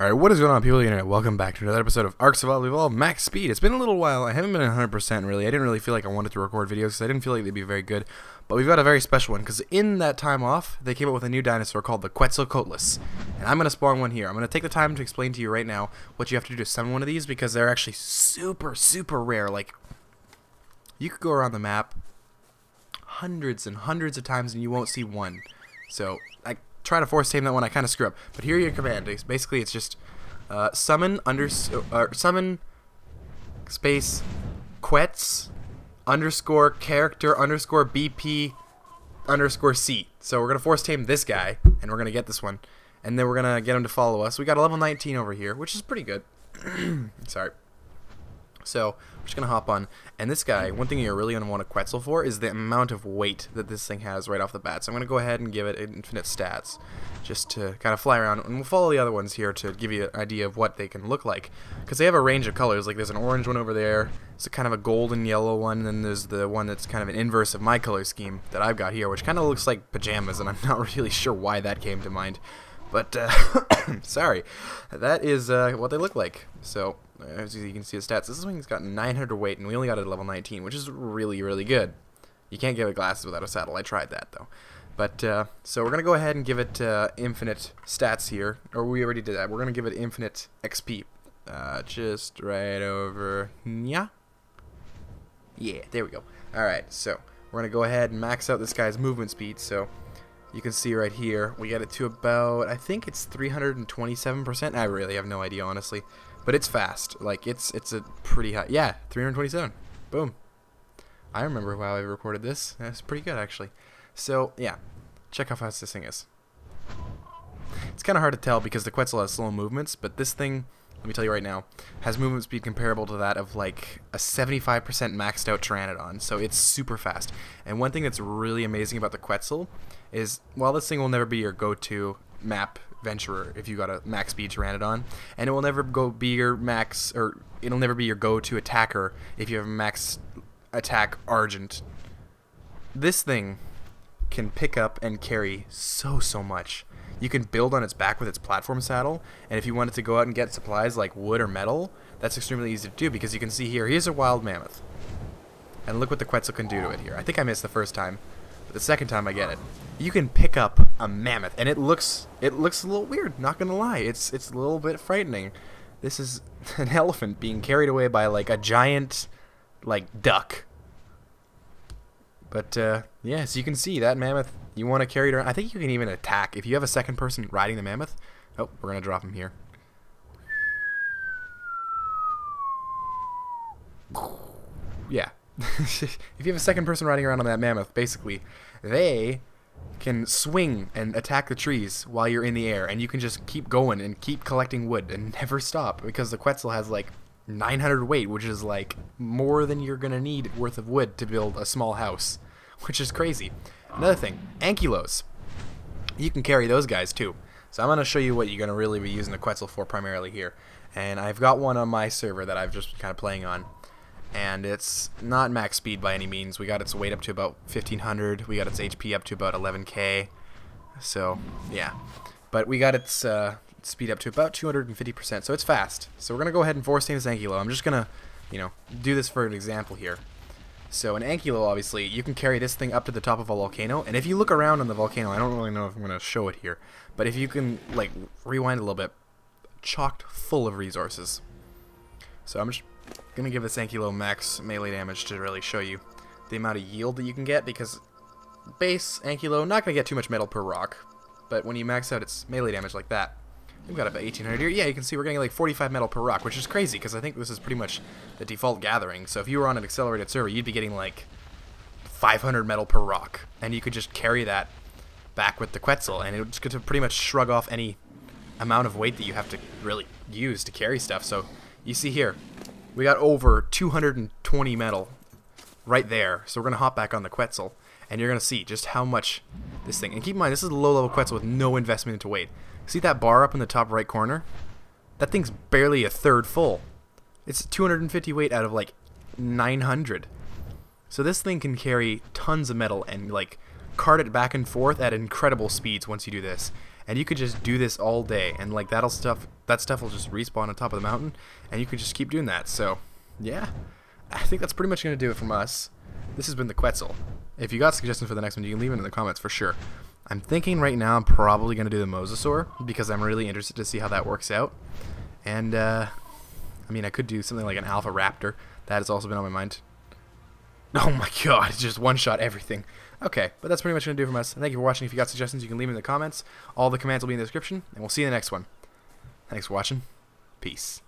Alright, what is going on, people of the internet? Welcome back to another episode of Ark Survival Max Speed. It's been a little while. I haven't been 100% really. I didn't really feel like I wanted to record videos because I didn't feel like they'd be very good. But we've got a very special one because in that time off, they came up with a new dinosaur called the Quetzalcoatlus. And I'm going to spawn one here. I'm going to take the time to explain to you right now what you have to do to summon one of these because they're actually super, super rare. Like, you could go around the map hundreds and hundreds of times and you won't see one. So, I try to force tame that one, I kind of screw up. But here are your commands. Basically, it's just summon space Quetz underscore character underscore BP underscore C. So we're gonna force tame this guy, and we're gonna get this one, and then we're gonna get him to follow us. We got a level 19 over here, which is pretty good. Sorry. So we're just gonna hop on, and this guy, one thing you're really gonna want a Quetzal for is the amount of weight that this thing has right off the bat. So I'm gonna go ahead and give it Infinitestats, just to kind of fly around, and we'll follow the other ones here to give you an idea of what they can look like, because they have a range of colors. Like there's an orange one over there, it's a kind of a golden yellow one, and then there's the one that's kind of an inverse of my color scheme that I've got here, which kind of looks like pajamas, and I'm not really sure why that came to mind. But, sorry, that is what they look like. So, as you can see the stats, this thing's got 900 weight, and we only got it at level 19, which is really, really good. You can't give it glasses without a saddle. I tried that, though. But, so we're going to go ahead and give it infinite stats here. Or we already did that. We're going to give it infinite XP. Just right over here. Yeah, there we go. Alright, so we're going to go ahead and max out this guy's movement speed. So you can see right here, we get it to about, I think it's 327%. I really have no idea, honestly. But it's fast. Like, it's a pretty high. Yeah, 327. Boom. I remember how I recorded this. That's pretty good, actually. So, yeah. Check how fast this thing is. It's kind of hard to tell because the Quetzal has slow movements, but this thing, let me tell you right now, has movement speed comparable to that of like a 75% maxed out Pteranodon. So it's super fast. And one thing that's really amazing about the Quetzal is, while this thing will never be your go-to map venturer if you got a max speed Pteranodon, and it will never be your max, or it'll never be your go-to attacker if you have a max attack Argent. This thing can pick up and carry so much. You can build on its back with its platform saddle, and if you wanted to go out and get supplies like wood or metal, that's extremely easy to do because you can see here, here's a wild mammoth. And look what the Quetzal can do to it here. I think I missed the first time, but the second time I get it. You can pick up a mammoth, and it looks a little weird, not gonna lie. It's a little bit frightening. This is an elephant being carried away by like a giant like duck. But yeah, so you can see that mammoth, you want to carry it around. I think you can even attack if you have a second person riding the mammoth. Oh, we're gonna drop him here. Yeah. If you have a second person riding around on that mammoth, basically they can swing and attack the trees while you're in the air, and you can just keep going and keep collecting wood and never stop because the Quetzal has like 900 weight, which is like more than you're gonna need worth of wood to build a small house, which is crazy. Another thing, ankylos. You can carry those guys too. So I'm gonna show you what you're gonna really be using the Quetzal for primarily here. And I've got one on my server that I've just kind of playing on, and it's not max speed by any means. We got its weight up to about 1500. We got its HP up to about 11k. So yeah, but we got its speed up to about 250%, so it's fast. So we're gonna go ahead and force tame this ankylo. I'm just gonna, do this for an example here. So an ankylo, obviously, you can carry this thing up to the top of a volcano, and if you look around on the volcano, I don't really know if I'm gonna show it here, but if you can like rewind a little bit, chocked full of resources. So I'm just gonna give this ankylo max melee damage to really show you the amount of yield that you can get, because base ankylo not gonna get too much metal per rock, but when you max out its melee damage like that, we've got about 1800 here. Yeah, you can see we're getting like 45 metal per rock, which is crazy because I think this is pretty much the default gathering. So if you were on an accelerated server, you'd be getting like 500 metal per rock, and you could just carry that back with the Quetzal, and it's going to pretty much shrug off any amount of weight that you have to really use to carry stuff. So you see here, we got over 220 metal right there. So we're going to hop back on the Quetzal, and you're going to see just how much this thing, and keep in mind, this is a low-level Quetzal with no investment into weight. See that bar up in the top right corner? That thing's barely a third full. It's 250 weight out of like 900. So this thing can carry tons of metal and like cart it back and forth at incredible speeds once you do this. and you could just do this all day, and like that stuff will just respawn on top of the mountain, and you could just keep doing that. So yeah, I think that's pretty much gonna do it from us. This has been the Quetzal. If you got suggestions for the next one, you can leave them in the comments for sure. I'm thinking right now I'm probably gonna do the Mosasaur because I'm really interested to see how that works out. And I mean, I could do something like an Alpha Raptor. That has also been on my mind. Oh my god, it's just one-shot everything. Okay, but that's pretty much going to do it from us. Thank you for watching. If you got suggestions, you can leave them in the comments. All the commands will be in the description, and we'll see you in the next one. Thanks for watching. Peace.